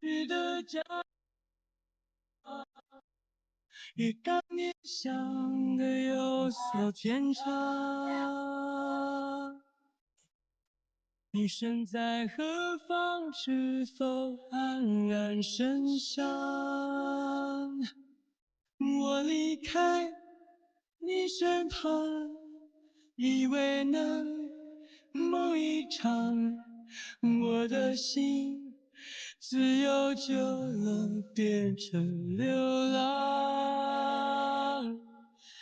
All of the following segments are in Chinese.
的家，与当年相隔有所偏差。你身在何方？是否黯然神伤？我离开你身旁，以为能梦一场，我的心自由久了变成流浪，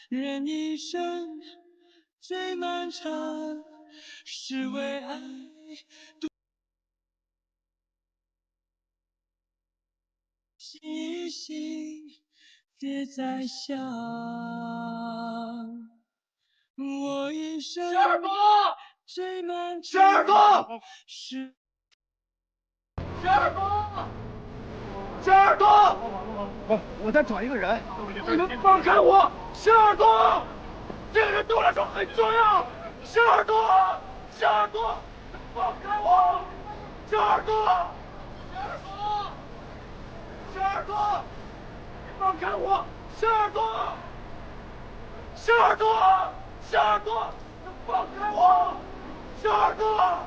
人一生最漫长，是为爱心与心别再想。我一生十二哥最漫长，十二哥是十二哥，十二哥，我在找一个人，你们放开我！十二哥，这个人对我来说很重要。十二哥，十二哥，放开我！十二哥，十二哥，十二哥，放开我！十二哥，十二哥，十二哥，放开我！十二哥。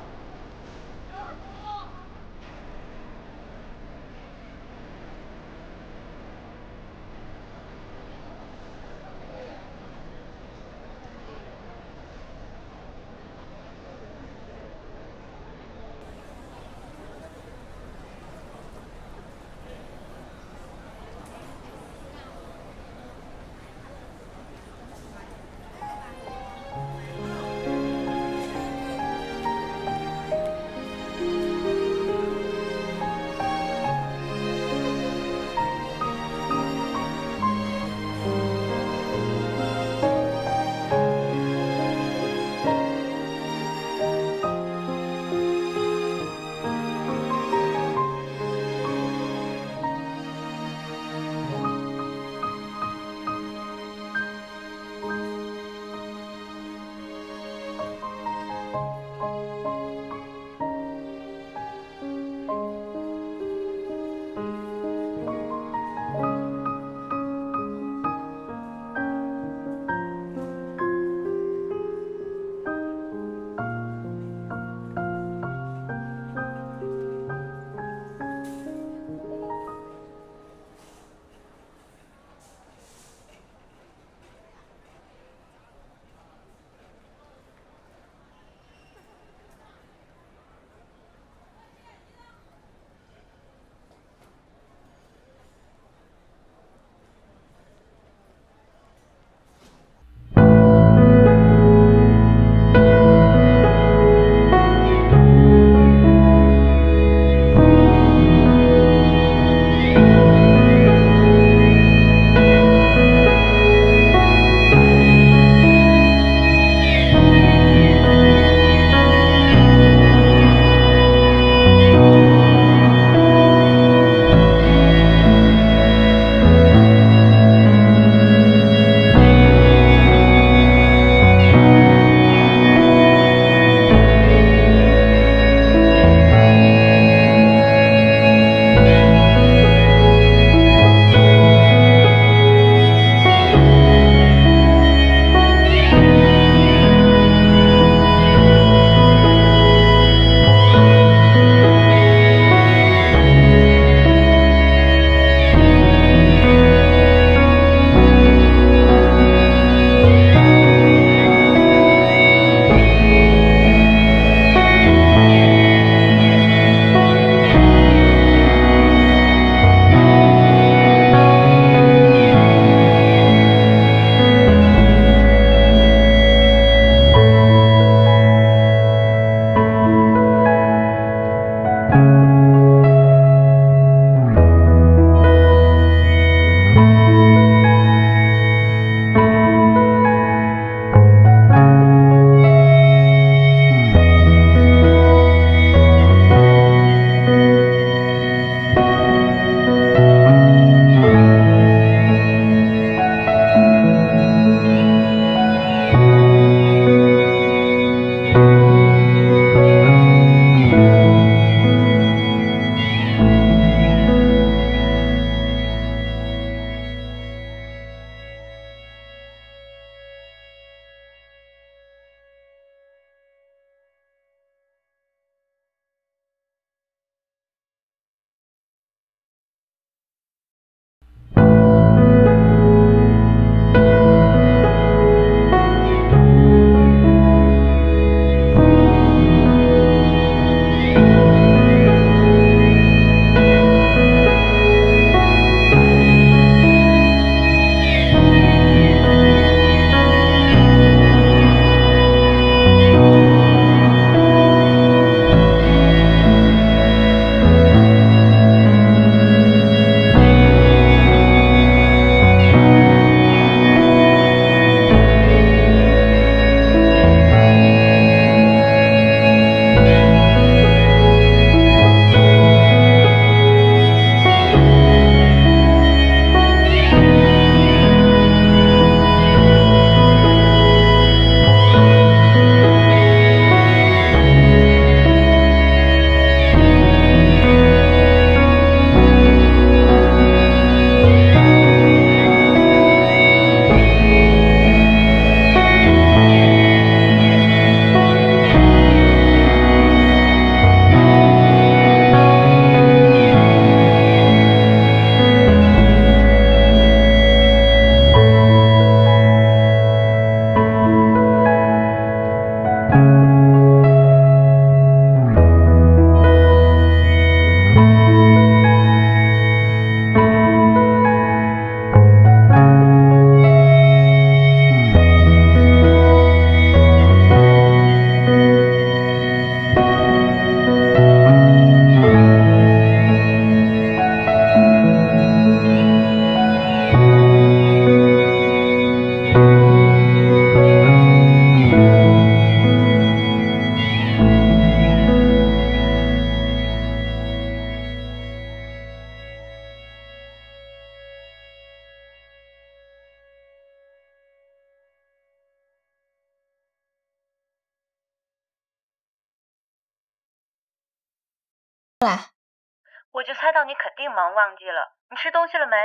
我就猜到你肯定忙忘记了，你吃东西了没？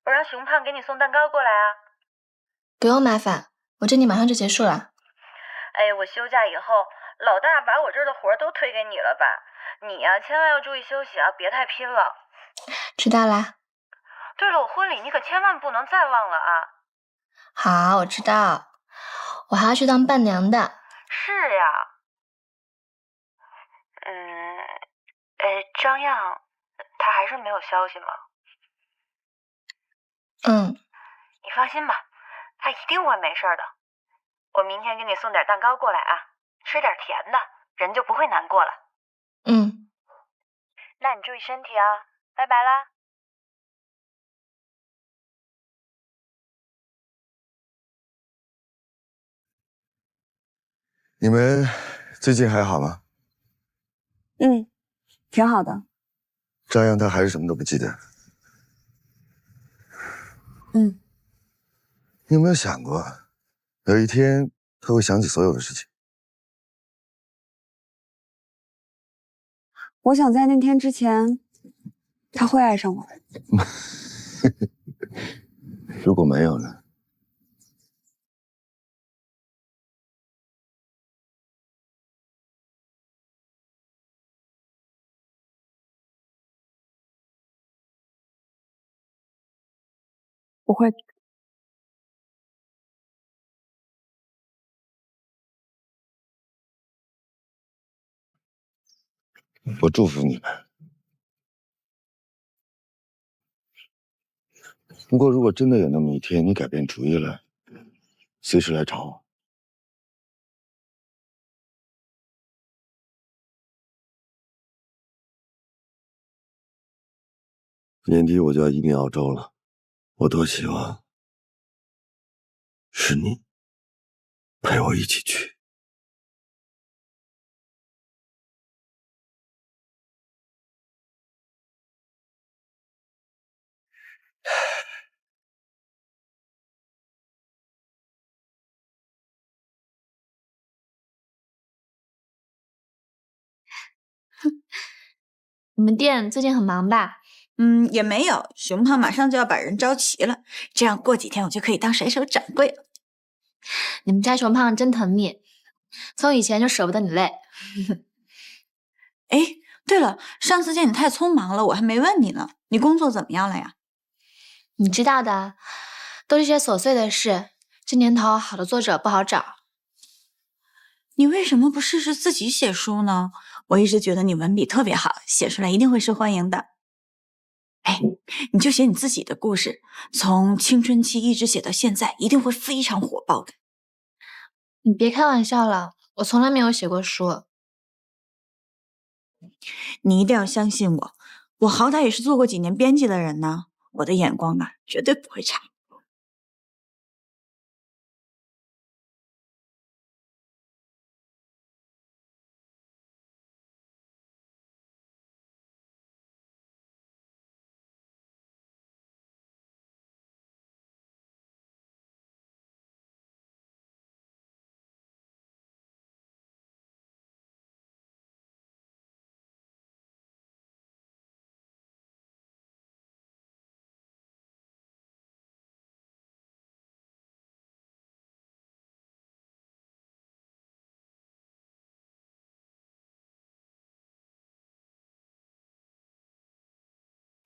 我让熊胖给你送蛋糕过来啊。不用麻烦，我这里马上就结束了。哎，我休假以后，老大把我这儿的活都推给你了吧？你呀，千万要注意休息啊，别太拼了。知道啦。对了，我婚礼你可千万不能再忘了啊。好，我知道，我还要去当伴娘的。是呀。张漾，他还是没有消息吗？你放心吧，他一定会没事的。我明天给你送点蛋糕过来啊，吃点甜的，人就不会难过了。那你注意身体啊，拜拜啦。你们最近还好吗？挺好的。张扬他还是什么都不记得。你有没有想过，有一天他会想起所有的事情？我想在那天之前，他会爱上我。如果没有呢？不会。我祝福你们。不过，如果真的有那么一天你改变主意了，随时来找我。年底我就要移民澳洲了，我多希望是你陪我一起去。你们店最近很忙吧？也没有，熊胖马上就要把人招齐了，这样过几天我就可以当甩手掌柜了。你们家熊胖真疼你，从以前就舍不得你累。哎，对了，上次见你太匆忙了，我还没问你呢，你工作怎么样了呀？你知道的，都是些琐碎的事，这年头好的作者不好找。你为什么不试试自己写书呢？我一直觉得你文笔特别好，写出来一定会受欢迎的。哎，你就写你自己的故事，从青春期一直写到现在，一定会非常火爆的。你别开玩笑了，我从来没有写过书。你一定要相信我，我好歹也是做过几年编辑的人呢，我的眼光啊，绝对不会差。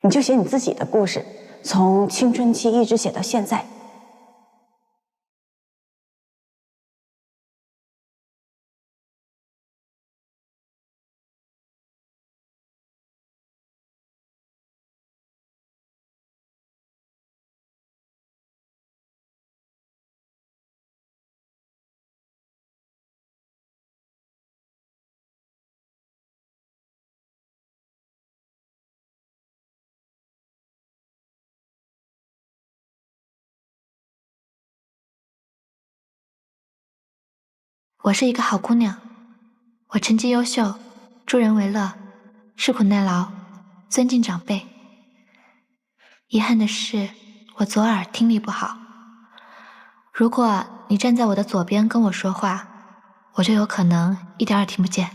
你就写你自己的故事，从青春期一直写到现在。我是一个好姑娘，我成绩优秀，助人为乐，吃苦耐劳，尊敬长辈。遗憾的是，我左耳听力不好。如果你站在我的左边跟我说话，我就有可能一点儿也听不见。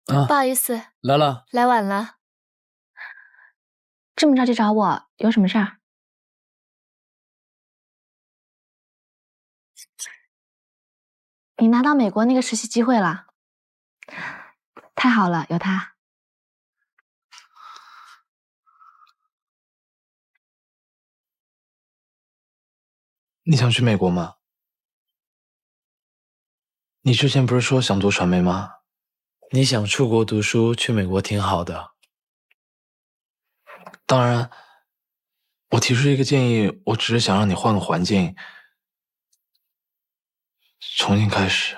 不好意思，来了。来晚了。这么着急找我，有什么事儿？你拿到美国那个实习机会了，太好了，有他。你想去美国吗？你之前不是说想读传媒吗？你想出国读书，去美国挺好的。当然，我提出一个建议，我只是想让你换个环境，重新开始。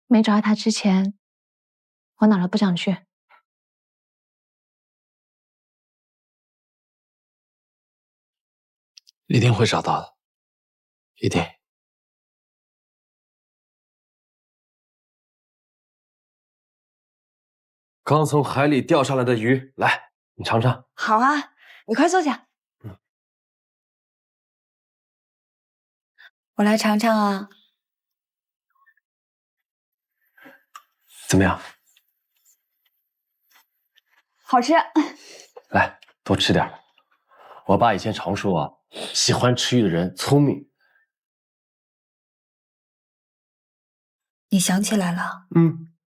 没找到他之前，我哪儿都不想去。一定会找到的，一定。刚从海里钓上来的鱼，来，你尝尝。好啊，你快坐下。我来尝尝啊。怎么样？好吃。来，多吃点。我爸以前常说啊，喜欢吃鱼的人聪明。你想起来了？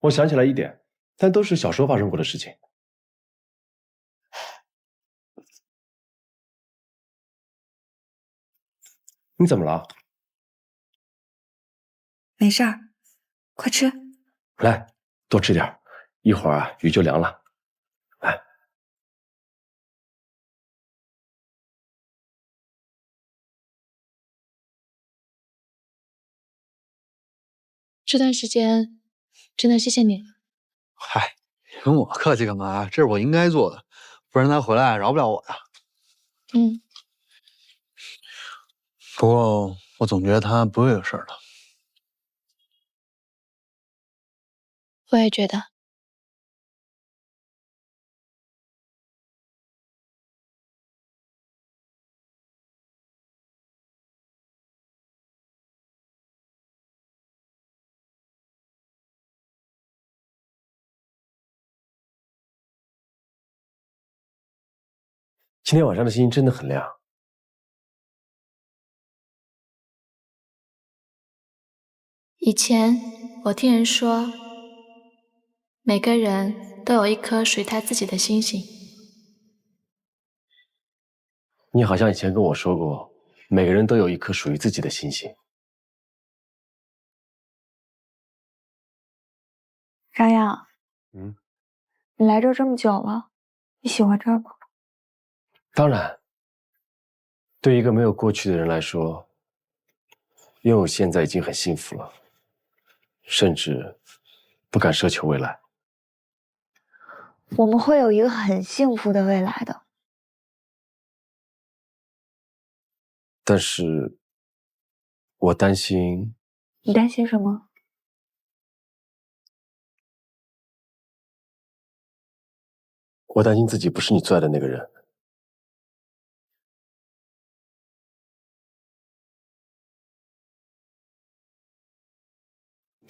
我想起来一点，但都是小时候发生过的事情。你怎么了？没事儿，快吃。来，多吃点，一会儿啊鱼就凉了。来，这段时间真的谢谢你。嗨，跟我客气干嘛？这是我应该做的，不然他回来饶不了我呀。不过我总觉得他不会有事儿的。我也觉得。今天晚上的星星真的很亮。以前我听人说，每个人都有一颗属于他自己的星星。你好像以前跟我说过，每个人都有一颗属于自己的星星。张扬，你来这儿这么久了，你喜欢这儿吗？当然，对一个没有过去的人来说，拥有现在已经很幸福了，甚至不敢奢求未来。我们会有一个很幸福的未来的。但是，我担心。你担心什么？我担心自己不是你最爱的那个人。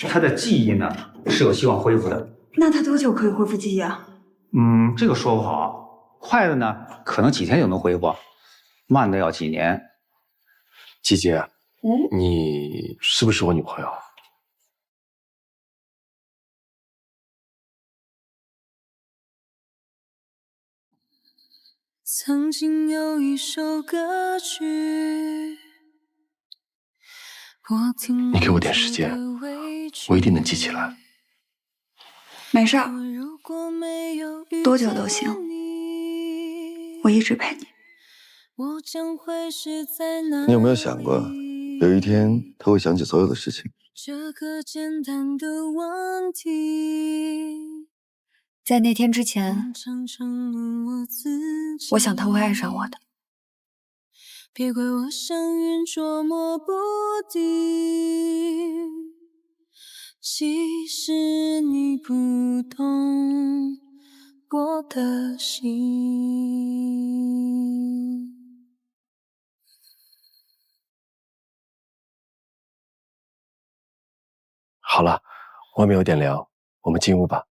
他的记忆呢是有希望恢复的。那他多久可以恢复记忆啊？这个说不好。快的呢，可能几天就能恢复；慢的要几年。季姐，你是不是我女朋友？曾经有一首歌曲，你给我点时间，我一定能记起来。没事儿，多久都行，我一直陪你。你有没有想过，有一天他会想起所有的事情？这个简单的问题，在那天之前，我想他会爱上我的。别怪我像云捉摸不定，其实你不懂，过的心。好了，外面有点凉，我们进屋吧。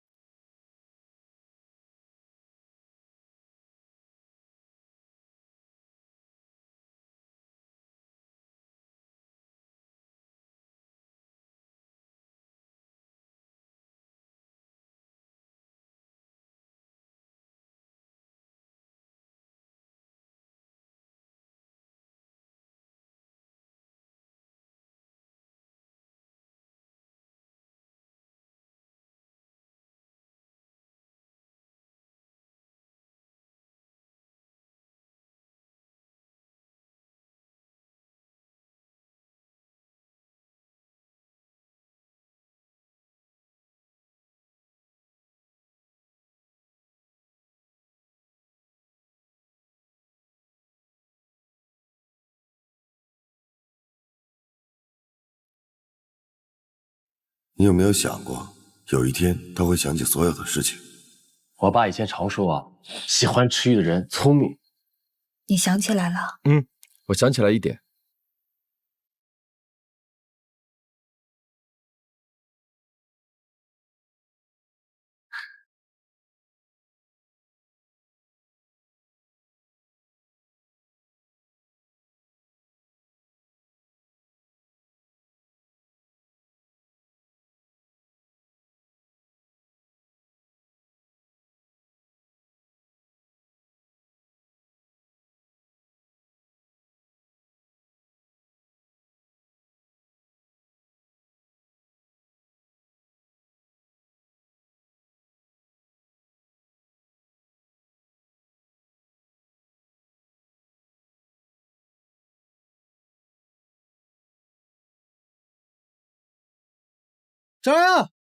你有没有想过，有一天他会想起所有的事情？我爸以前常说啊，喜欢吃鱼的人聪明。你想起来了？我想起来一点。张扬，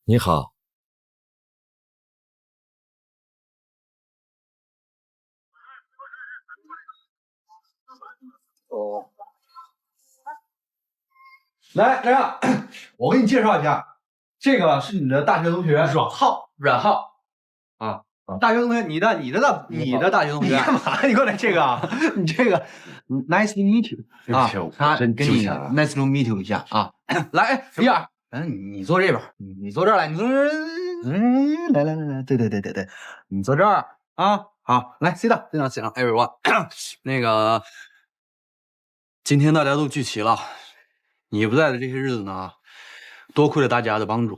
你好。哦，来，张扬，我给你介绍一下，这个是你的大学同学阮浩啊，大学同学，你的大学同学，你干嘛？你过来这个啊，你这个 nice to meet you 啊，他跟你 nice to meet you 一下啊，来，比尔，你坐这边，你坐这儿来，你坐这儿，来，对，你坐这儿啊，好，来 sit down everyone， 那个。今天大家都聚齐了，你不在的这些日子呢，多亏了大家的帮助，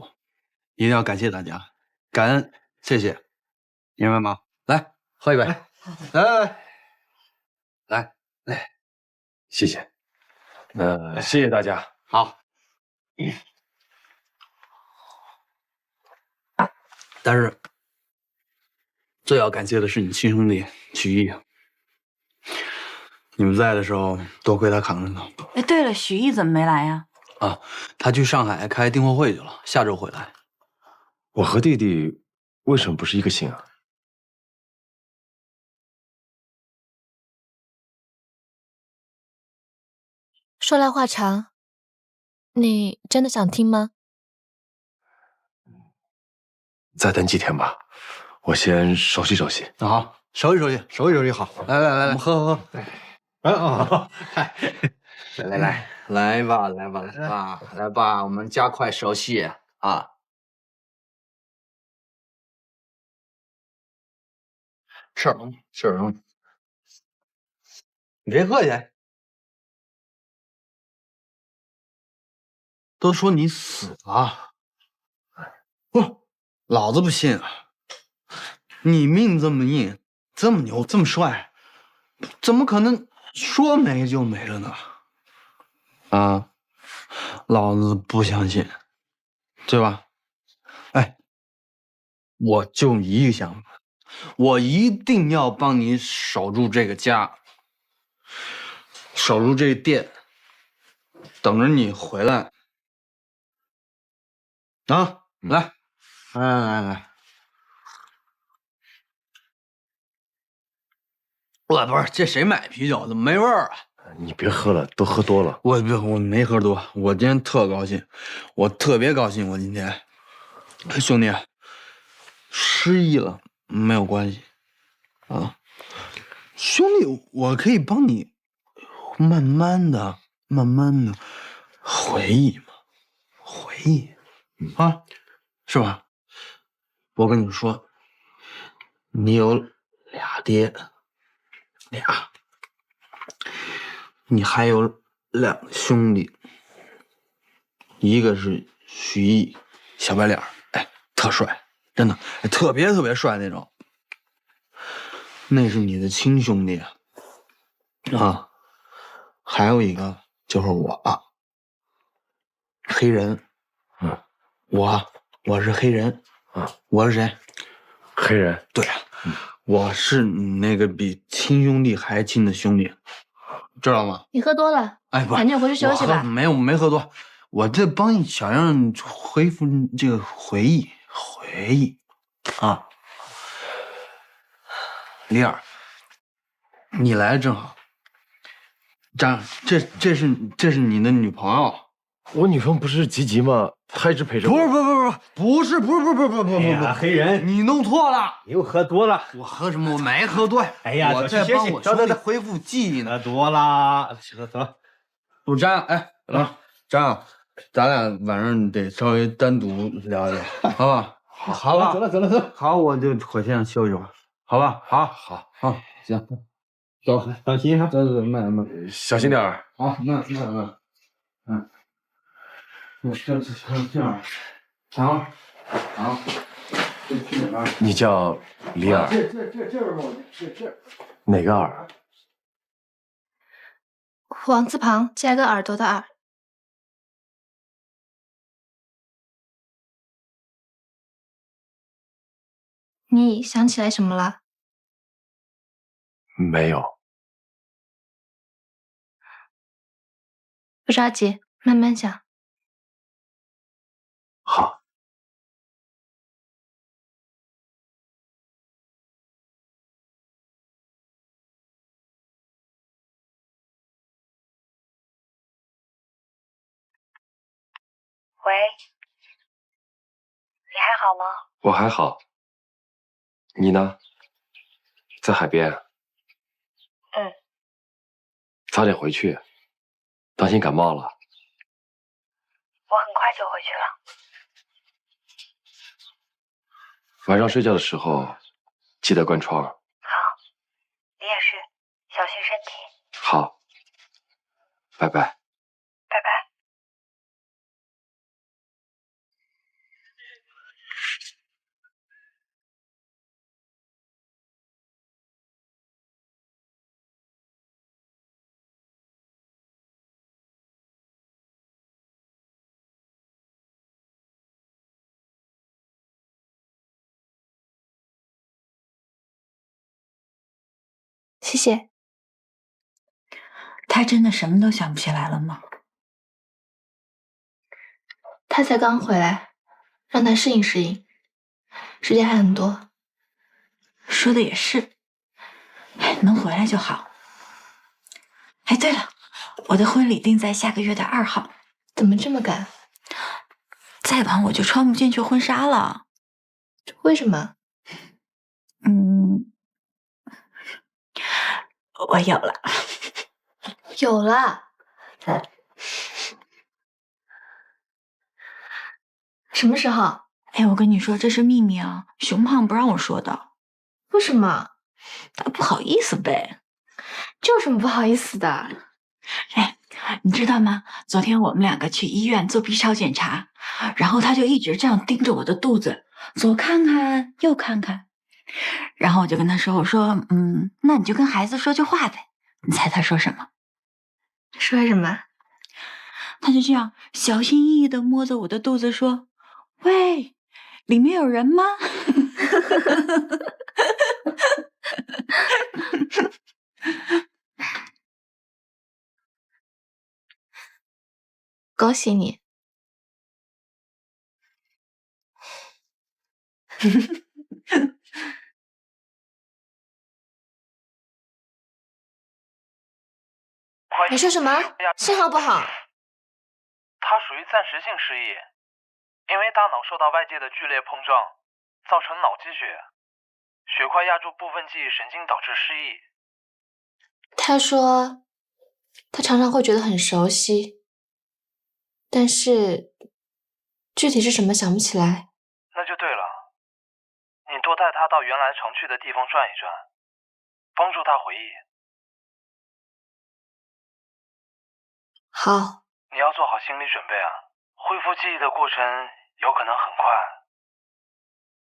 一定要感谢大家，感恩，谢谢，明白吗？来，喝一杯，来，谢谢。谢谢大家。好。但是最要感谢的是你亲兄弟许毅。你们在的时候，多亏他扛着呢。哎，对了，许毅怎么没来呀？啊，他去上海开订货会去了，下周回来。我和弟弟为什么不是一个姓啊？说来话长，你真的想听吗？再等几天吧，我先熟悉熟悉。好，熟悉好。来，我们喝。来吧，我们加快熟悉啊。是，你别客气。都说你死了，不，老子不信啊！你命这么硬，这么牛，这么帅，怎么可能说没就没了呢？啊，老子不相信，对吧？哎，我就一个想法，我一定要帮你守住这个家，守住这店，等着你回来。啊，来，来，我不是这谁买啤酒？怎么没味儿啊？你别喝了，都喝多了。我没喝多，我今天特高兴，我特别高兴，我今天，兄弟，失忆了没有关系啊，兄弟，我可以帮你慢慢的回忆嘛，回忆啊，是吧？我跟你说，你有俩爹，俩。你还有两个兄弟，一个是徐艺，小白脸，哎，特帅，真的，哎，特别帅那种。那是你的亲兄弟啊。还有一个就是我，黑人。我是黑人啊。我是谁？黑人。对啊，我是你那个比亲兄弟还亲的兄弟。知道吗？你喝多了，哎，不，赶紧回去休息吧。没喝多，我这帮小样恢复这个回忆啊。李尔，你来正好。张，这是你的女朋友？我女朋友不是吉吉吗？她一直陪着我。不是，黑人，你弄错了，你又喝多了。我喝什么？我没喝多。哎呀，我在帮我兄弟恢复记忆呢。喝多了，走。不，张，哎，张，咱俩晚上得稍微单独聊一聊，好吧？好吧，走了。好，我就回去休息会儿，好吧？好，行，走，小心哈。走，慢，小心点儿。好，慢，这样，好，去哪儿？你叫李尔？这，哪个尔？王字旁加个耳朵的耳。你想起来什么了？没有。不着急，慢慢想。好。喂，你还好吗？我还好。你呢？在海边？早点回去，当心感冒了。我很快就回去了。晚上睡觉的时候记得关窗。好，你也是，小心身体。好，拜拜。拜拜。谢谢。他真的什么都想不起来了吗？他才刚回来，让他适应，时间还很多。说的也是，能回来就好。哎，对了，我的婚礼定在下个月的2号。怎么这么赶？再晚我就穿不进去婚纱了。为什么？我有了。有了。什么时候？哎，我跟你说，这是秘密啊，熊胖不让我说的。为什么？他不好意思呗。这有什么不好意思的？哎，你知道吗？昨天我们两个去医院做 B 超检查，然后他就一直这样盯着我的肚子，左看看右看看。然后我就跟他说：“我说，那你就跟孩子说句话呗。”你猜他说什么？说什么？他就这样小心翼翼地摸着我的肚子说：“喂，里面有人吗？”恭喜你！你说什么？信号不好。它属于暂时性失忆，因为大脑受到外界的剧烈碰撞，造成脑积血，血块压住部分记忆神经，导致失忆。他说，他常常会觉得很熟悉，但是具体是什么想不起来。那就对了，你多带他到原来常去的地方转一转，帮助他回忆。好。你要做好心理准备啊，恢复记忆的过程有可能很快，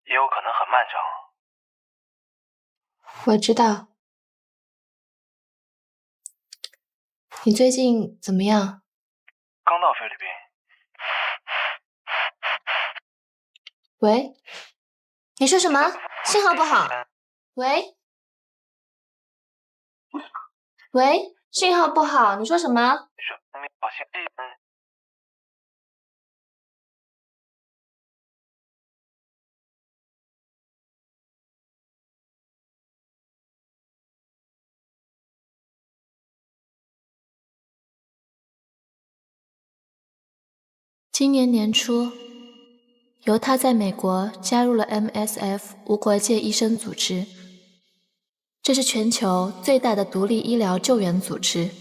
也有可能很漫长。我知道。你最近怎么样？刚到菲律宾。喂？你说什么？信号不好。喂？喂？信号不好，你说什么？今年年初，由他在美国加入了 MSF 无国界医生组织，这是全球最大的独立医疗救援组织。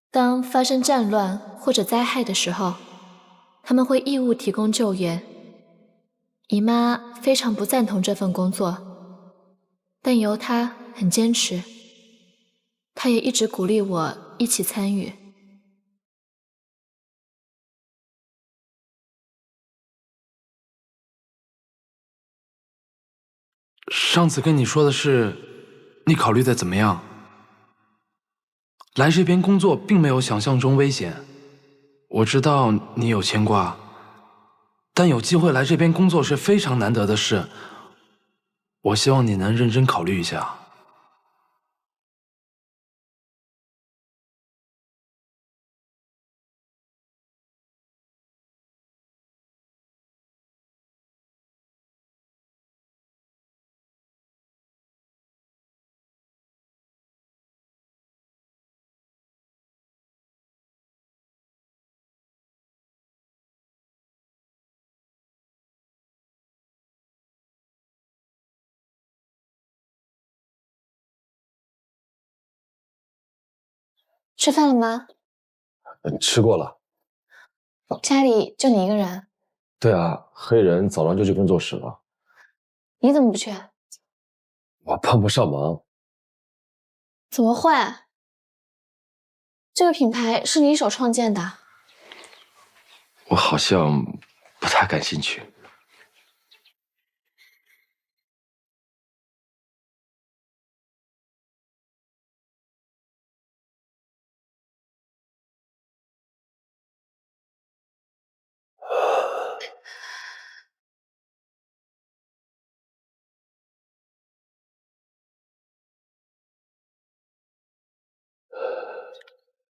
当发生战乱或者灾害的时候，他们会义务提供救援。姨妈非常不赞同这份工作，但由他很坚持，他也一直鼓励我一起参与。上次跟你说的是，你考虑的怎么样？来这边工作并没有想象中危险，我知道你有牵挂，但有机会来这边工作是非常难得的事，我希望你能认真考虑一下。吃饭了吗？吃过了。家里就你一个人？对啊，黑人早上就去工作室了。你怎么不去？我帮不上忙。怎么会？这个品牌是你一手创建的？我好像不太感兴趣。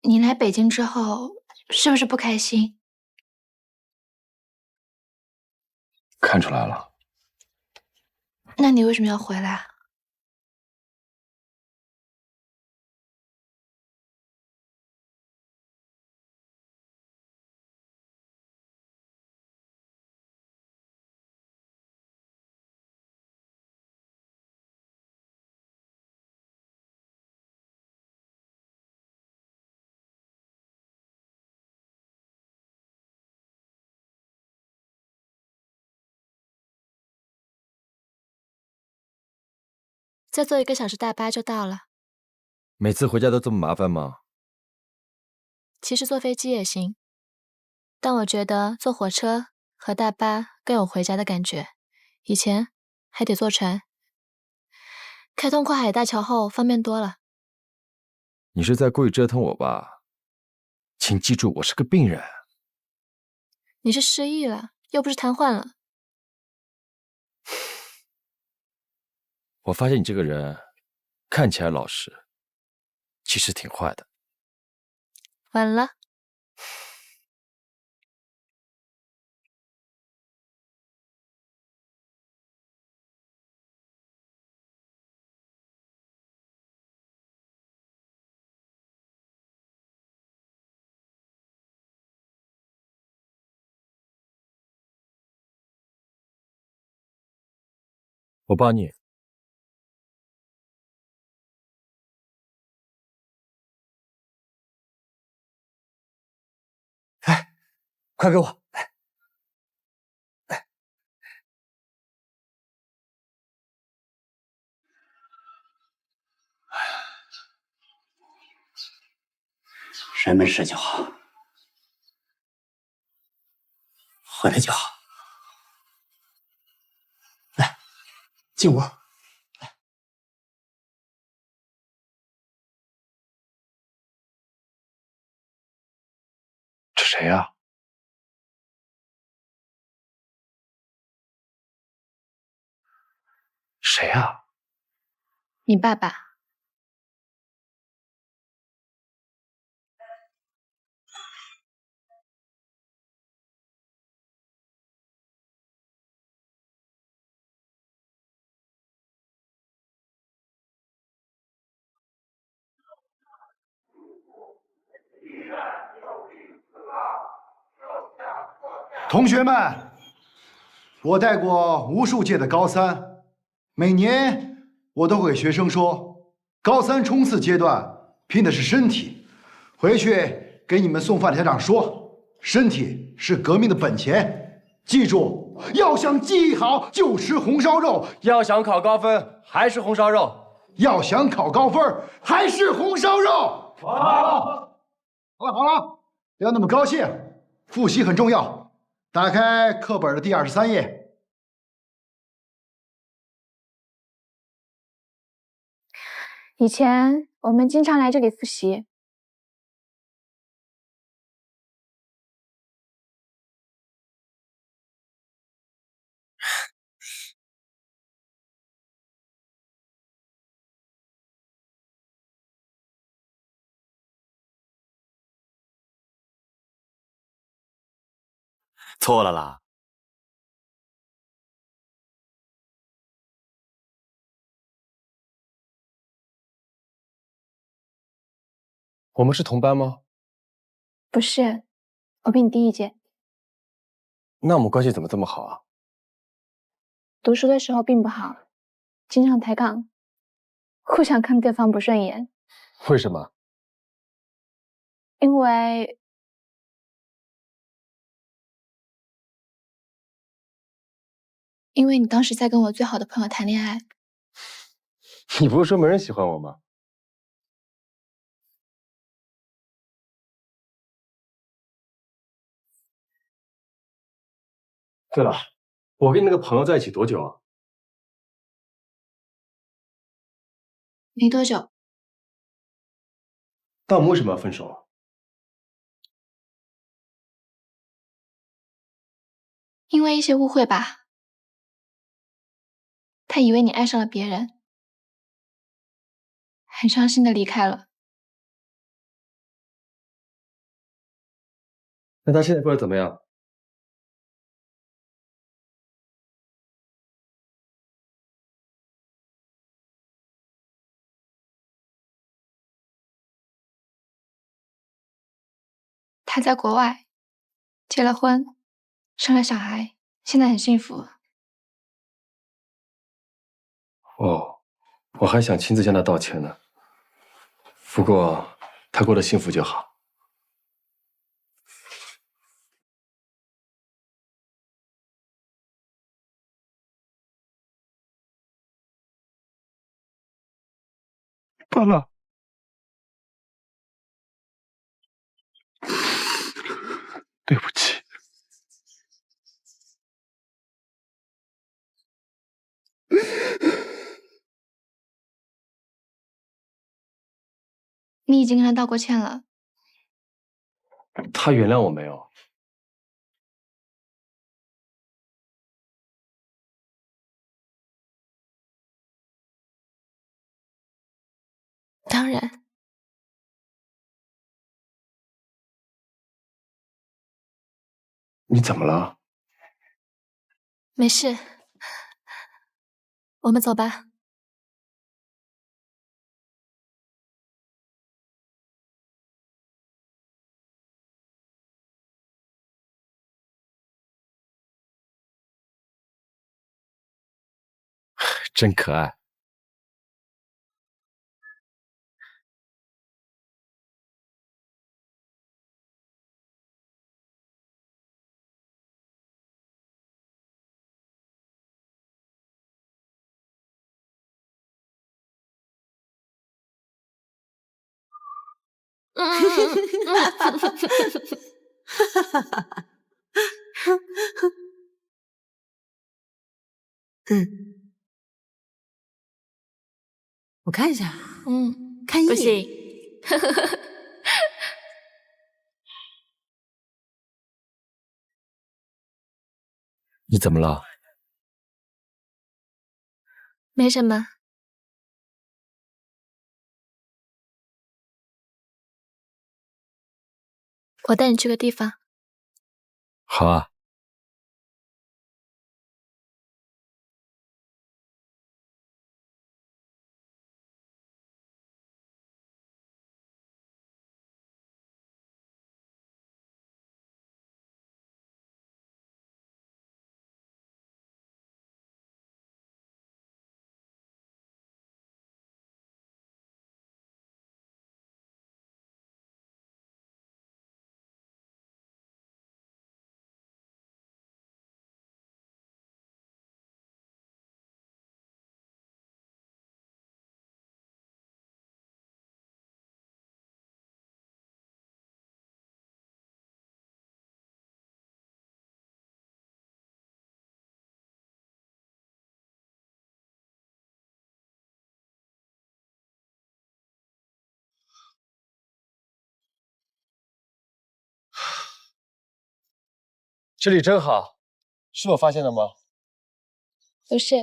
你来北京之后，是不是不开心？看出来了。那你为什么要回来？再坐1个小时大巴就到了。每次回家都这么麻烦吗？其实坐飞机也行，但我觉得坐火车和大巴更有回家的感觉。以前还得坐船，开通跨海大桥后方便多了。你是在故意折腾我吧？请记住，我是个病人。你是失忆了，又不是瘫痪了。我发现你这个人看起来老实，其实挺坏的。晚了。我帮你。快给我！人没事就好，回来就好。来，进屋。这谁呀？谁呀？你爸爸。同学们，我带过无数届的高三，每年我都会给学生说，高三冲刺阶段拼的是身体。回去给你们送饭的家长说，身体是革命的本钱。记住，要想记忆好，就吃红烧肉；要想考高分，还是红烧肉；要想考高分，还是红烧肉。好了，不要那么高兴，复习很重要。打开课本的第23页。以前我们经常来这里复习。错了啦。我们是同班吗？不是，我比你低一届。那我们关系怎么这么好啊？读书的时候并不好，经常抬杠，互相看对方不顺眼。为什么？因为你当时在跟我最好的朋友谈恋爱。你不是说没人喜欢我吗？对了，我跟你那个朋友在一起多久啊？没多久。但我们为什么要分手啊？因为一些误会吧。他以为你爱上了别人，很伤心的离开了。那他现在过得怎么样？他在国外结了婚，生了小孩，现在很幸福。哦，我还想亲自向他道歉呢。不过他过得幸福就好。爸爸，对不起。你已经跟他道过歉了。他原谅我没有？当然。你怎么了？没事，我们走吧。真可爱。我看一下。看一眼。不行。你怎么了？没什么。我带你去个地方。好啊。这里真好，是我发现的吗？不是。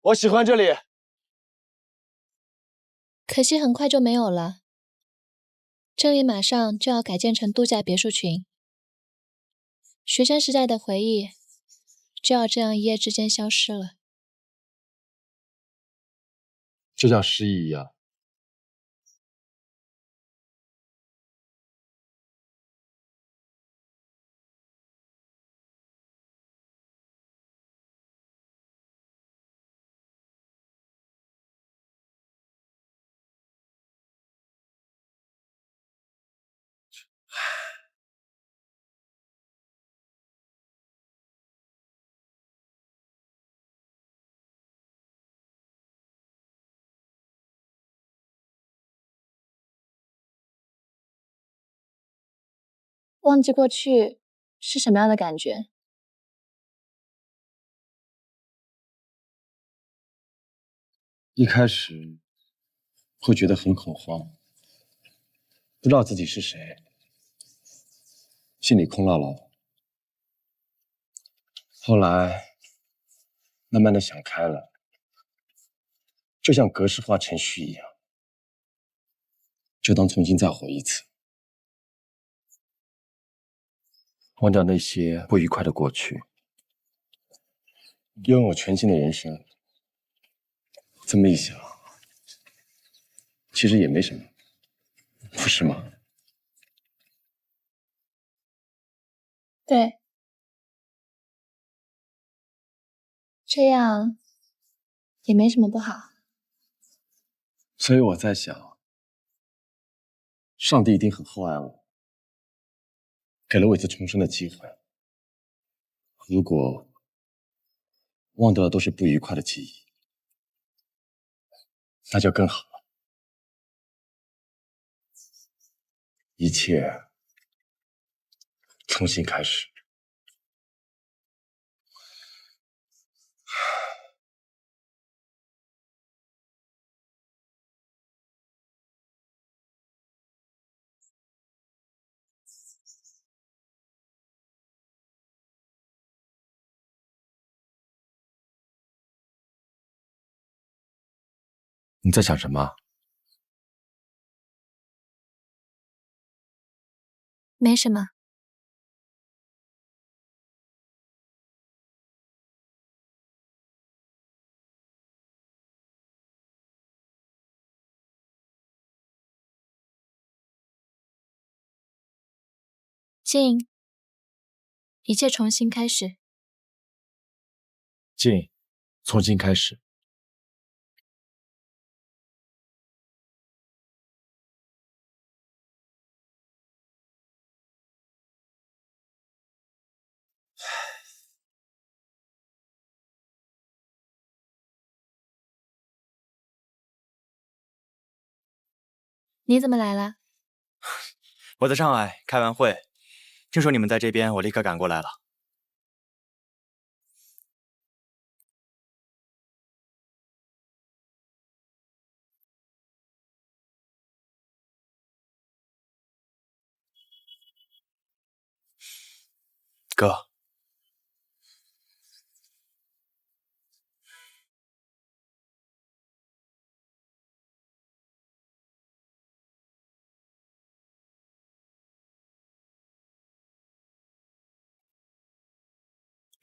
我喜欢这里。可惜很快就没有了。这里马上就要改建成度假别墅群，学生时代的回忆就要这样一夜之间消失了。就像失忆一样。忘记过去是什么样的感觉？一开始会觉得很恐慌，不知道自己是谁，心里空落落的。后来慢慢的想开了，就像格式化程序一样，就当重新再活一次，忘掉那些不愉快的过去，拥有全新的人生。这么一想，其实也没什么，不是吗？对，这样也没什么不好。所以我在想，上帝一定很厚爱我，给了我一次重生的机会。如果忘掉的都是不愉快的记忆，那就更好了。一切重新开始。你在想什么？没什么。静，一切重新开始。静，重新开始。你怎么来了？我在上海开完会，听说你们在这边，我立刻赶过来了。哥，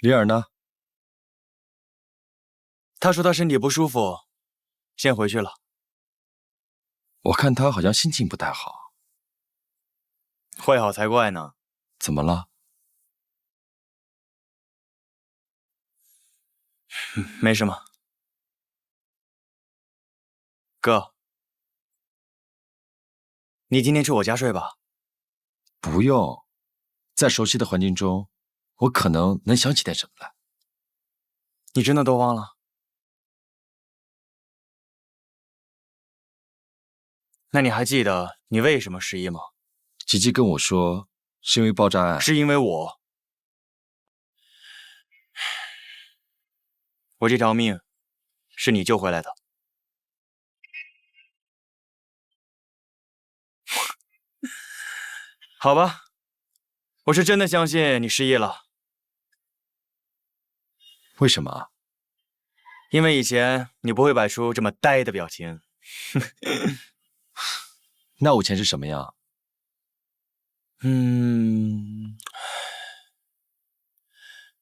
李尔呢？他说他身体不舒服，先回去了。我看他好像心情不太好。会好才怪呢。怎么了？没什么。哥，你今天去我家睡吧。不用，在熟悉的环境中，我可能能想起点什么来。你真的都忘了？那你还记得你为什么失忆吗？吉吉跟我说，是因为爆炸案。是因为我这条命是你救回来的。好吧，我是真的相信你失忆了。为什么？因为以前你不会摆出这么呆的表情。那我以前是什么样？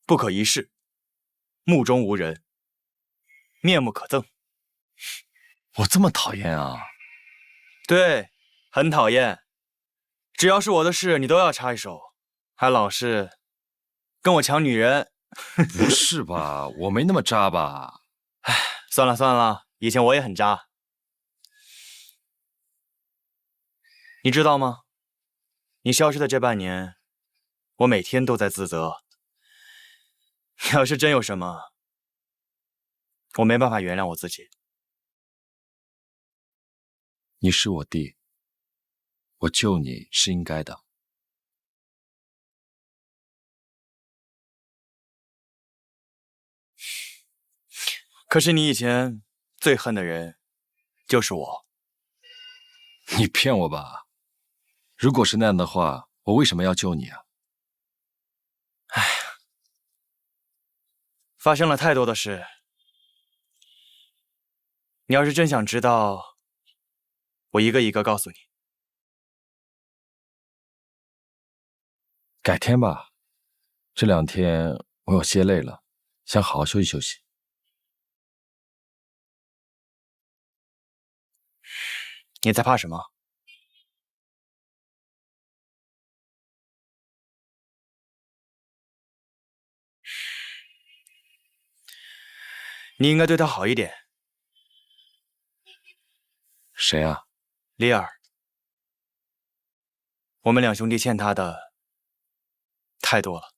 不可一世，目中无人，面目可憎。我这么讨厌啊？对，很讨厌。只要是我的事，你都要插一手，还老是跟我抢女人。不是吧？我没那么渣吧？唉，算了算了，以前我也很渣。你知道吗？你消失的这半年，我每天都在自责。要是真有什么，我没办法原谅我自己。你是我弟，我救你是应该的。可是你以前最恨的人就是我。你骗我吧？如果是那样的话，我为什么要救你啊？唉，发生了太多的事。你要是真想知道，我一个一个告诉你。改天吧，这2天我有些累了，想好好休息休息。你在怕什么？你应该对他好一点。谁啊？李尔。我们2兄弟欠他的太多了。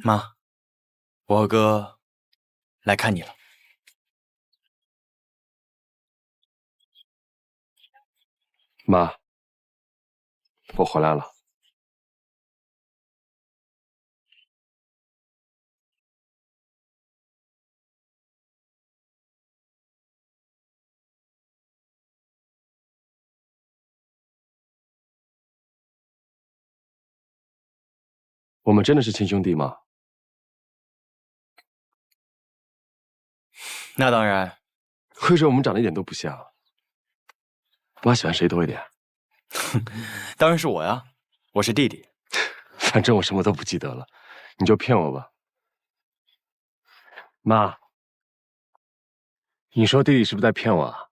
妈，我和哥来看你了。妈，我回来了。我们真的是亲兄弟吗？那当然。为什么我们长得一点都不像？妈喜欢谁多一点？当然是我呀，我是弟弟。反正我什么都不记得了，你就骗我吧。妈，你说弟弟是不是在骗我啊？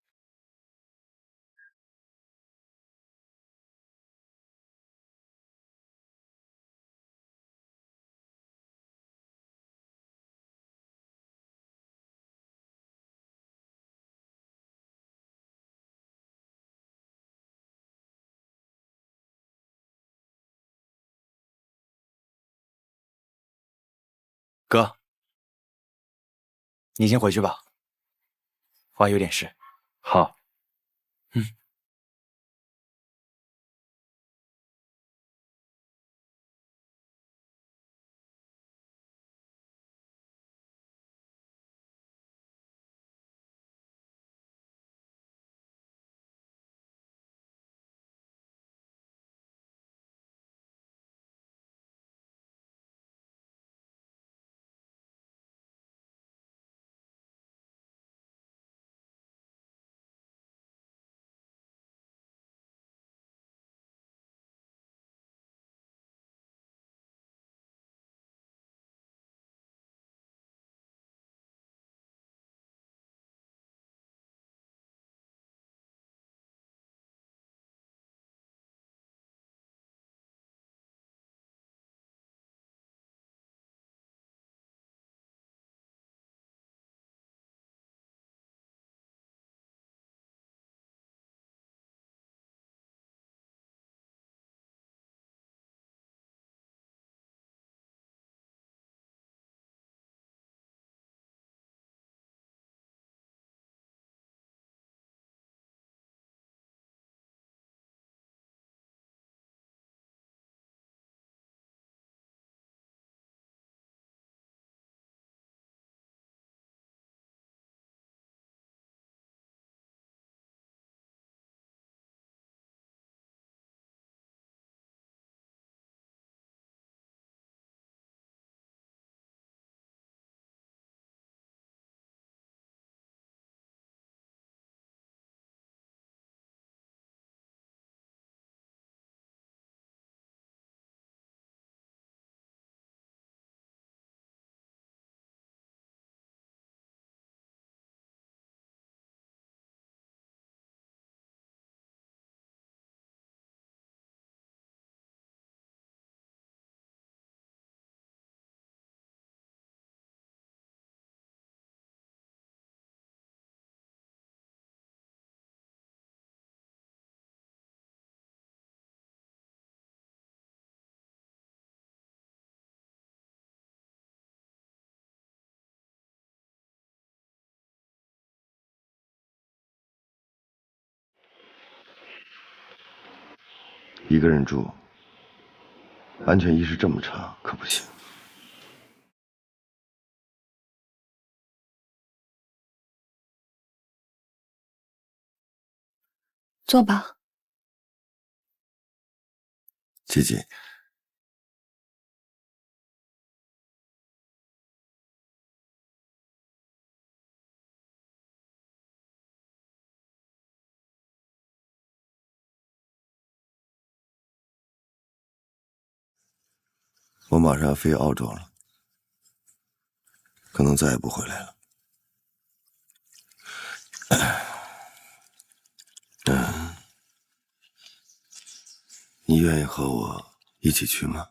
哥，你先回去吧，我还有点事。好。嗯。一个人住，安全意识这么差，可不行。坐吧。姐姐，我马上要飞澳洲了，可能再也不回来了。你愿意和我一起去吗？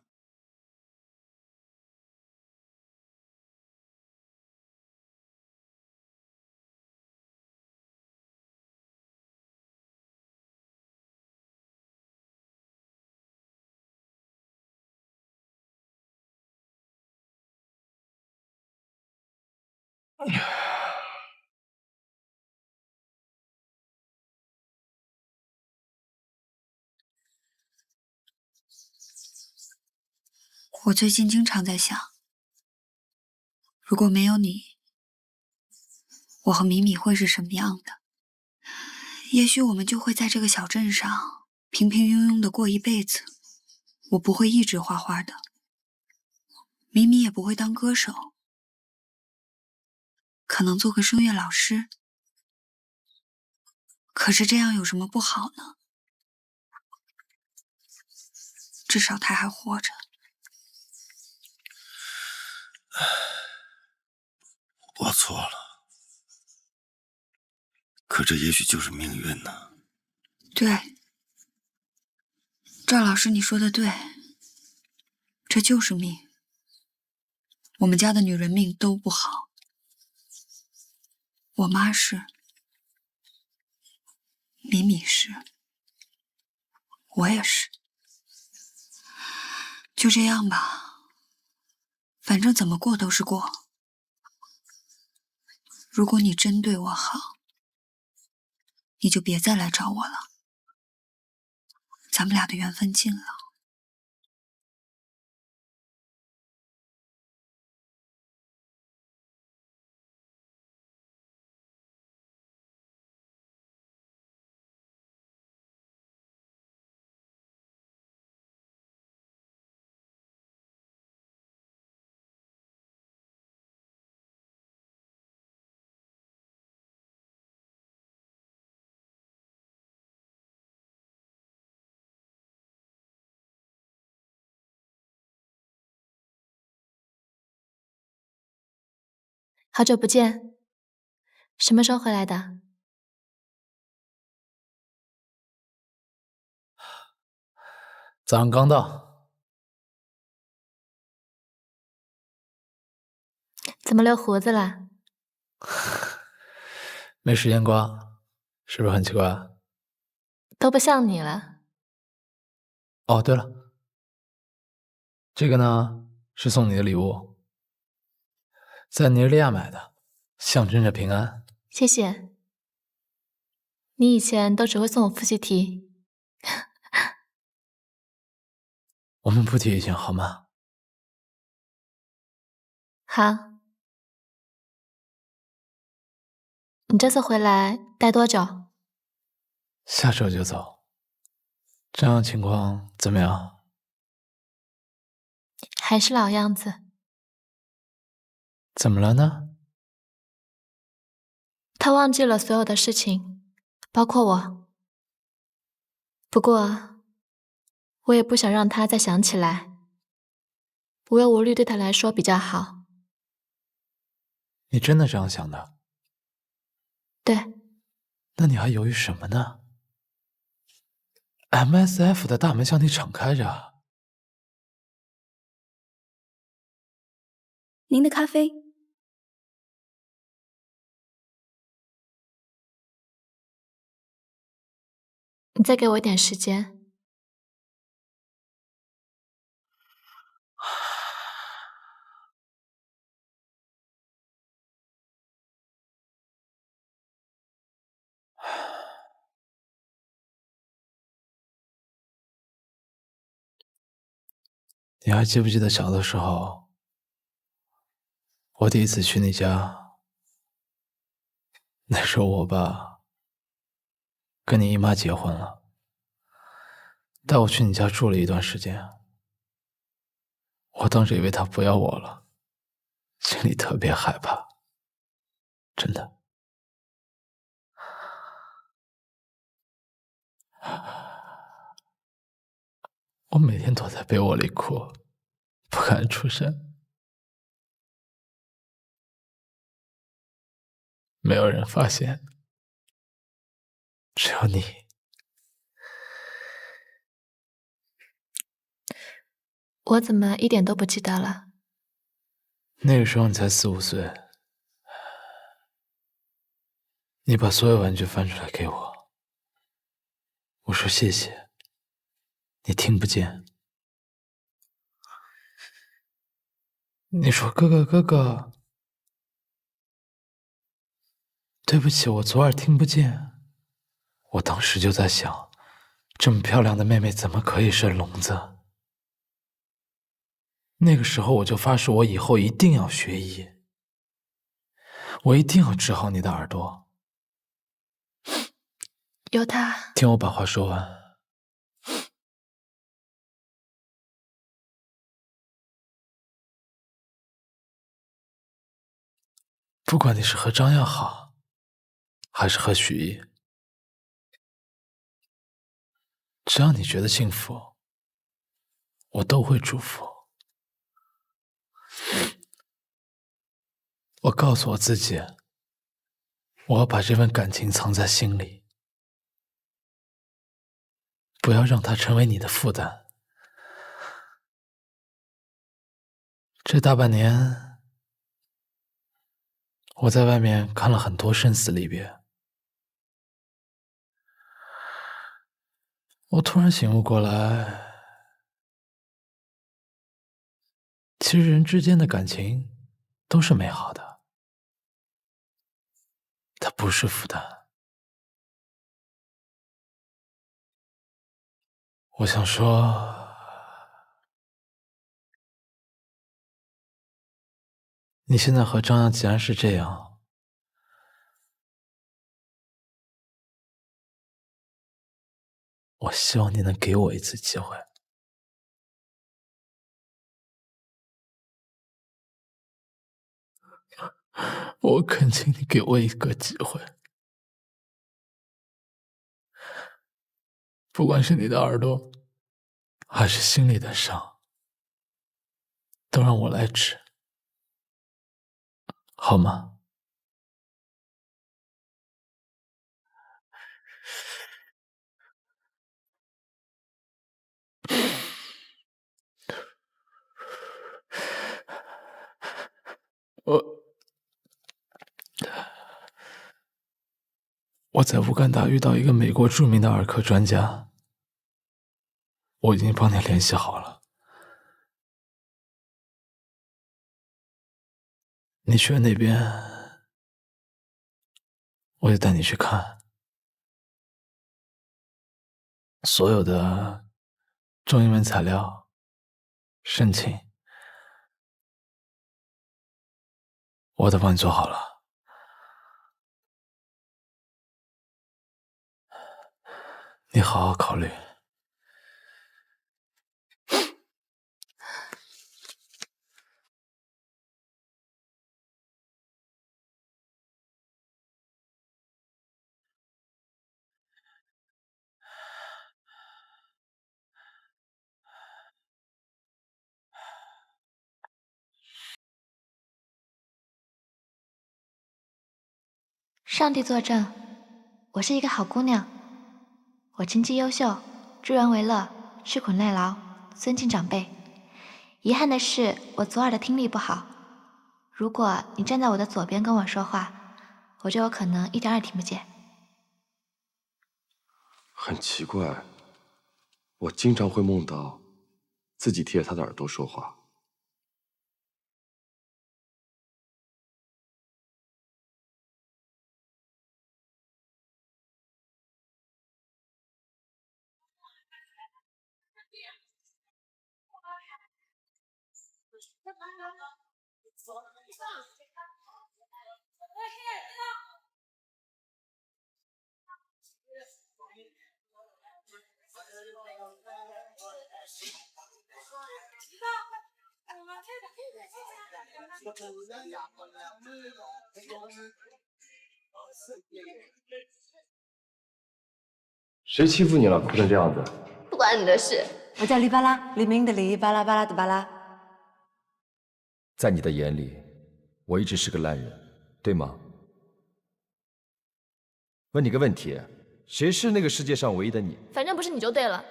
我最近经常在想，如果没有你，我和米米会是什么样的？也许我们就会在这个小镇上平平庸庸的过一辈子。我不会一直画画的，米米也不会当歌手，可能做个声乐老师。可是这样有什么不好呢？至少他还活着。我错了，可这也许就是命运呢。对，赵老师，你说的对，这就是命。我们家的女人命都不好，我妈是，米米是，我也是。就这样吧，反正怎么过都是过。如果你真对我好，你就别再来找我了，咱们俩的缘分尽了。好久不见，什么时候回来的？早上刚到。怎么留胡子了？没时间刮，是不是很奇怪？都不像你了。哦，对了，这个呢是送你的礼物，在尼日利亚买的，象征着平安。谢谢。你以前都只会送我复习题。我们不提以前好吗？好。你这次回来待多久？下周就走。这样情况怎么样？还是老样子。怎么了呢？他忘记了所有的事情，包括我。不过，我也不想让他再想起来。无忧无虑对他来说比较好。你真的这样想的？对。那你还犹豫什么呢？ MSF 的大门向你敞开着。您的咖啡。你再给我一点时间。你还记不记得小的时候，我第一次去你家，那时候我爸跟你姨妈结婚了，带我去你家住了一段时间。我当时以为他不要我了，心里特别害怕，真的。我每天躲在被窝里哭，不敢出声。没有人发现，只有你。我怎么一点都不记得了？那个时候你才4、5岁，你把所有玩具翻出来给我，我说谢谢，你听不见。你说哥哥哥哥，对不起，我左耳听不见。我当时就在想，这么漂亮的妹妹怎么可以生聋子？那个时候我就发誓，我以后一定要学医，我一定要治好你的耳朵。有他，听我把话说完。不管你是和张耀好，还是和许毅，只要你觉得幸福，我都会祝福。我告诉我自己，我要把这份感情藏在心里，不要让它成为你的负担。这大半年，我在外面看了很多生死离别，我突然醒悟过来，其实人之间的感情都是美好的，它不是负担。我想说，你现在和张扬既然是这样，我希望你能给我一次机会。我恳请你给我一个机会，不管是你的耳朵，还是心里的伤，都让我来治，好吗？我在乌干达遇到一个美国著名的耳科专家，我已经帮你联系好了。你去了那边，我就带你去看所有的中英文材料、申请，我都帮你做好了。你好好考虑。上帝作证，我是一个好姑娘，我成绩优秀，助人为乐，吃苦耐劳，尊敬长辈。遗憾的是，我左耳的听力不好。如果你站在我的左边跟我说话，我就有可能一点儿也听不见。很奇怪，我经常会梦到自己贴着他的耳朵说话。谁欺负你了？哭成这样子！不关你的事。我叫黎巴拉，黎明的黎，巴拉巴拉的巴拉。在你的眼里，我一直是个烂人，对吗？问你个问题，谁是那个世界上唯一的你？反正不是你就对了。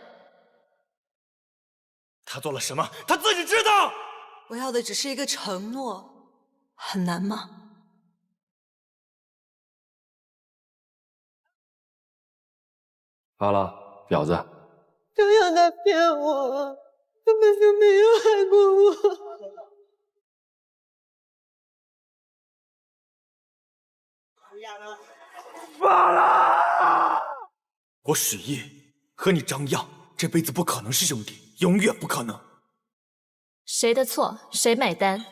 他做了什么？他自己知道。我要的只是一个承诺，很难吗？好了，婊子，张扬他骗我，根本就没有爱过我。罢了！我史烨和你张漾这辈子不可能是兄弟，永远不可能。谁的错谁买单？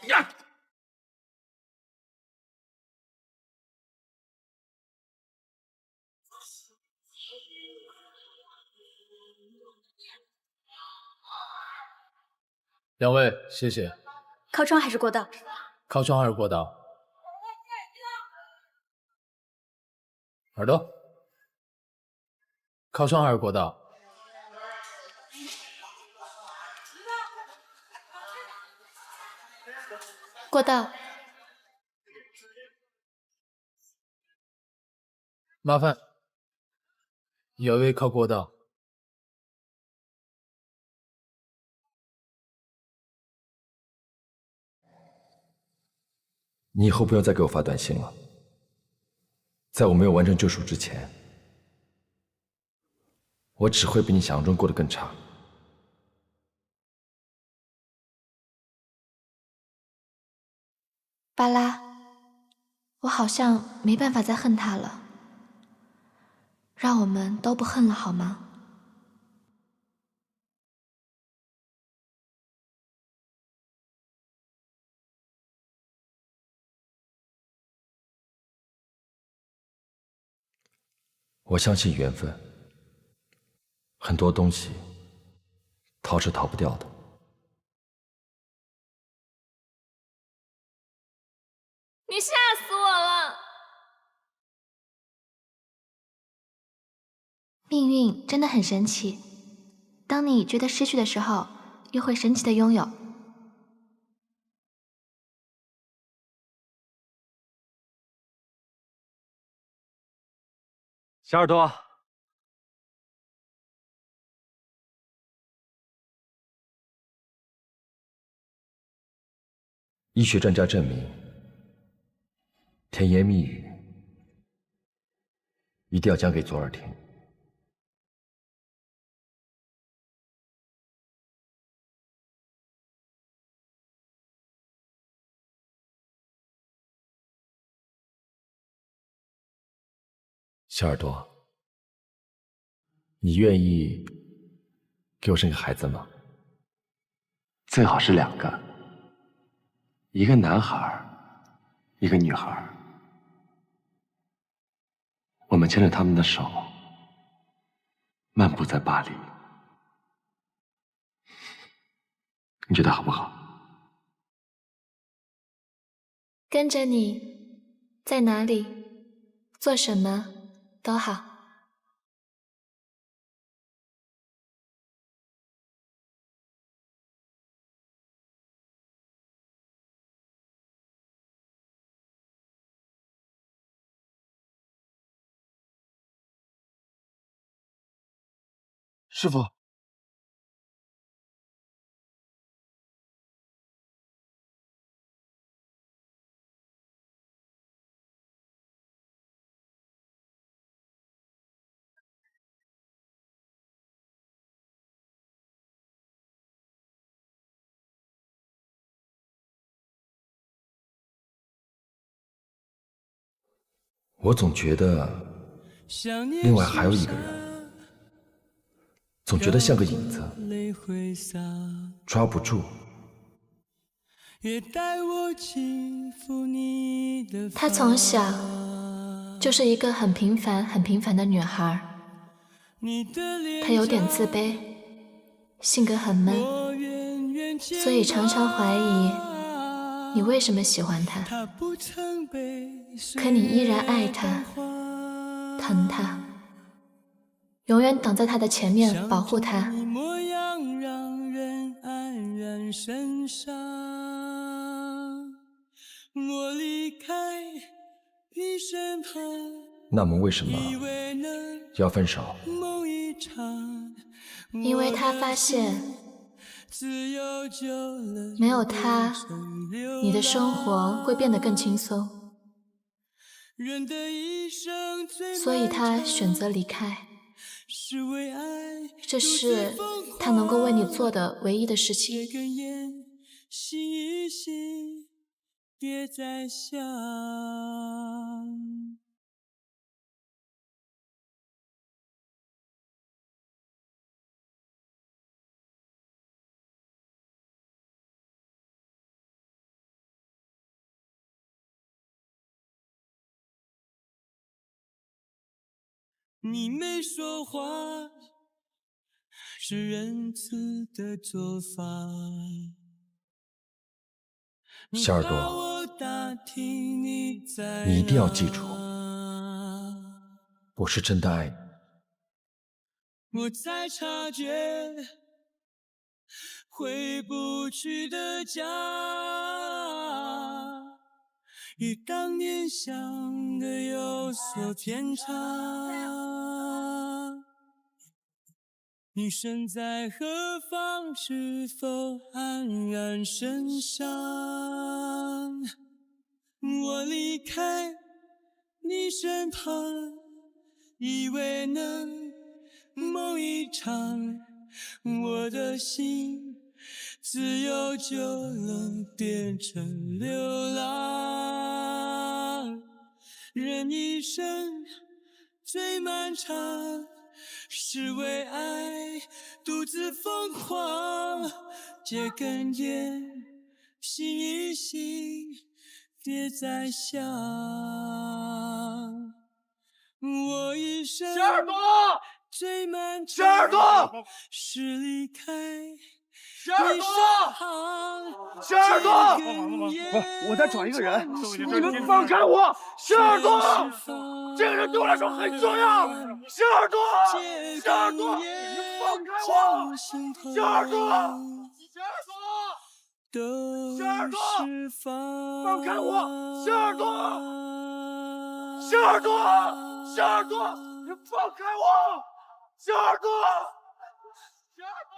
两位，谢谢。靠窗还是过道？靠窗还是过道？耳朵，靠窗还是过道？过道。麻烦，有一位靠过道。你以后不要再给我发短信了。在我没有完成救赎之前，我只会比你想象中过得更差。巴拉，我好像没办法再恨他了。让我们都不恨了好吗？我相信缘分，很多东西逃是逃不掉的。你吓死我了！命运真的很神奇，当你觉得失去的时候，又会神奇的拥有。小耳朵，医学专家证明，甜言蜜语一定要讲给左耳听。小耳朵，你愿意给我生个孩子吗？最好是2个，一个男孩，一个女孩。我们牵着他们的手，漫步在巴黎，你觉得好不好？跟着你，在哪里，做什么都好。师傅，我总觉得另外还有一个人，总觉得像个影子，抓不住。她从小就是一个很平凡的女孩，她有点自卑，性格很闷，所以常常怀疑你为什么喜欢她，可你依然爱她，疼她，永远挡在她的前面保护她。那么为什么要分手？因为他发现没有他，你的生活会变得更轻松，所以他选择离开。这是他能够为你做的唯一的事情。别再想。你没说话，是仁慈的做法。小耳朵，你一定要记住，我是真的爱你。我才察觉，回不去的家，与当年想的有所偏差。你身在何方？是否黯然神伤？我离开你身旁，以为能梦一场，我的心自由就能变成流浪，人一生最漫长，是为爱独自疯狂，借根烟，心与心别再想。我一生小耳朵，最漫长，小耳朵，是离开小耳朵，小耳朵，我再找一个人，你们放开我！小耳朵，这个人对我来说很重要。小耳朵，小耳朵，你放开我！小耳朵，小耳朵，小耳朵，放开我！小耳朵，小耳朵，小耳朵，你放开我！小耳朵，小耳朵。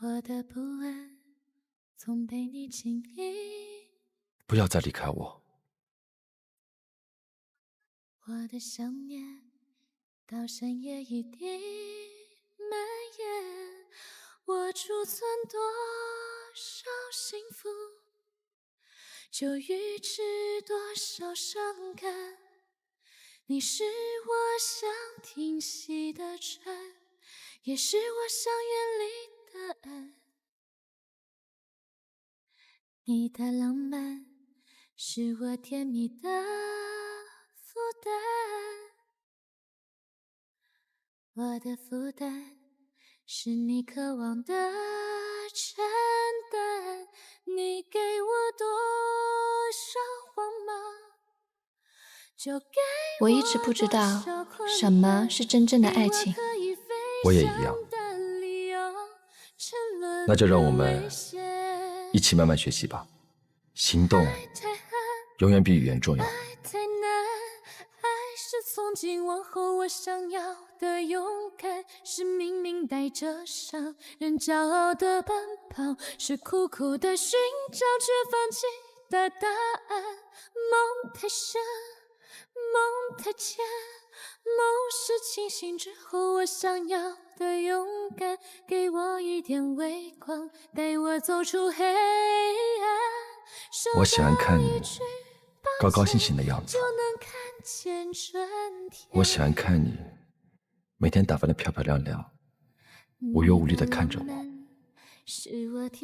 我的不安总被你经历，不要再离开我。我的想念到深夜一定蔓延，我储存多少幸福，就预知多少伤感。你是我想停息的船，也是我想远离的岸。你的浪漫是我甜蜜的负担，我的负担是你渴望的承担。你给我多少慌忙，就给我一直不知道什么是真正的爱情。我也一样。那就让我们一起慢慢学习吧。行动永远比语言重要。爱太难，爱是从从今往后我想要的勇敢，是明明带着伤人骄傲的奔跑，是苦苦的寻找却放弃的答案。梦太深，梦太浅，梦是清醒之后我想要的勇敢，给我一点微光，带我走出黑暗。我喜欢看你高高兴兴的样子，我喜欢看你每天打扮得漂漂亮亮，无忧无虑地看着我，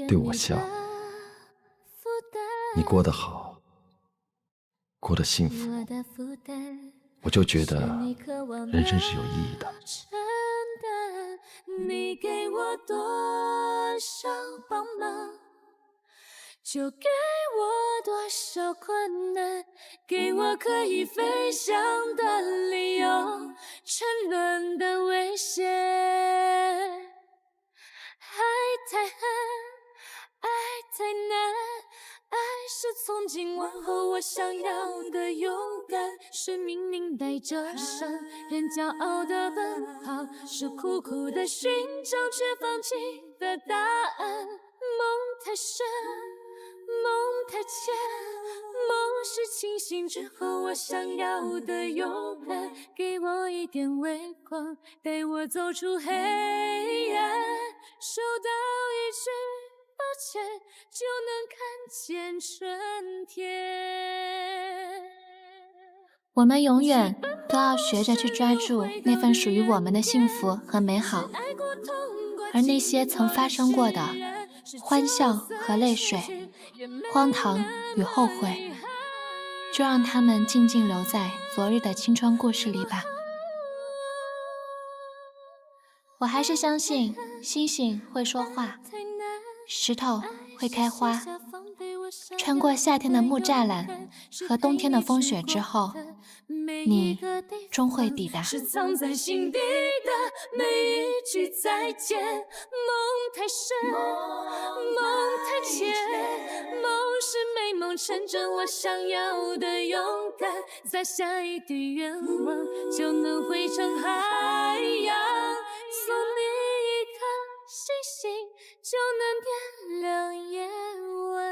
对我笑。你过得好，过得幸福，我就觉得人生是有意义的。你给我多少帮忙，就给我多少困难，给我可以飞翔的理由，沉沦的危险。爱太狠，爱太难，爱是从今往后我想要的勇敢，是明明带着伤人骄傲的奔跑，是苦苦的寻找却放弃的答案。梦太深，梦太浅，梦是清醒之后我想要的勇敢，给我一点微光，带我走出黑暗。收到一句抱歉，就能看见春天。我们永远都要学着去抓住那份属于我们的幸福和美好，而那些曾发生过的欢笑和泪水，荒唐与后悔，就让它们静静留在昨日的青春故事里吧。我还是相信星星会说话，石头会开花，穿过夏天的木栅栏和冬天的风雪之后，你终会抵达。是藏在心底的每一句再见。梦太深，梦太浅，梦是美梦成真我想要的勇敢，撒下一滴愿望就能汇成海洋，送你一颗星星就能点亮夜晚。